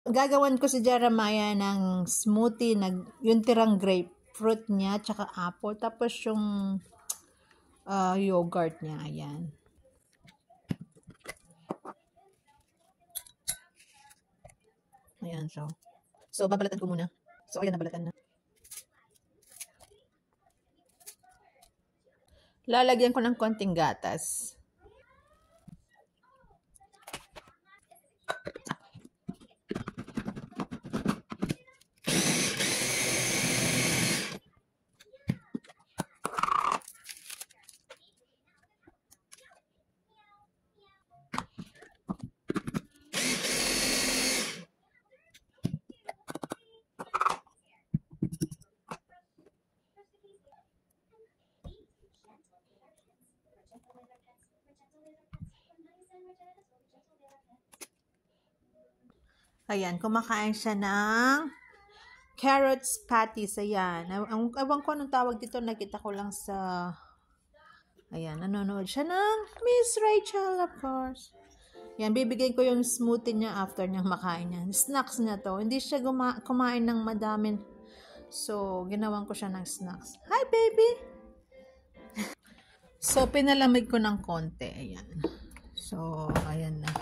Gagawan ko si Jeremiah ng smoothie, yung tirang grapefruit niya, tsaka apple, tapos yung yogurt niya, ayan. Ayan, so babalatan ko muna. So, ayan, nabalatan na. Lalagyan ko ng konting gatas. Ayan, kumakain siya ng carrots patties. Ayan. Ewan ko anong tawag dito. Nakita ko lang sa... Ayan, nanonood siya ng Miss Rachel, of course. Ayan, bibigay ko yung smoothie niya after niyang makain niya. Snacks niya to. Hindi siya kumain ng madami. So, ginawan ko siya ng snacks. Hi, baby! So, pinalamig ko ng konti. Ayan. So, ayan na.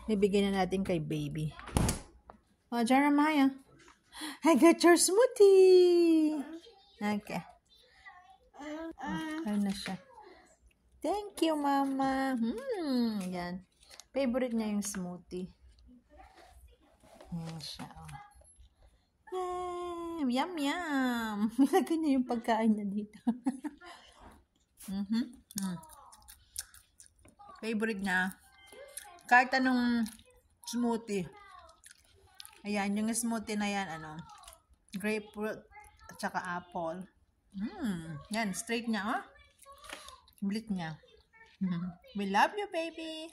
Ibigay na natin kay baby. Oh, Jeremiah. I got your smoothie. Okay. Ayun na siya. Thank you, Mama. Yan. Favorite niya yung smoothie. Yan siya. Oh. Yum, yum. Nilagay niya yung pagkain niya dito. Favorite niya. Kahit anong smoothie. Ayan, yung smoothie na yan, grapefruit at saka apple. Yan, straight niya, oh. Blit niya. We love you, baby.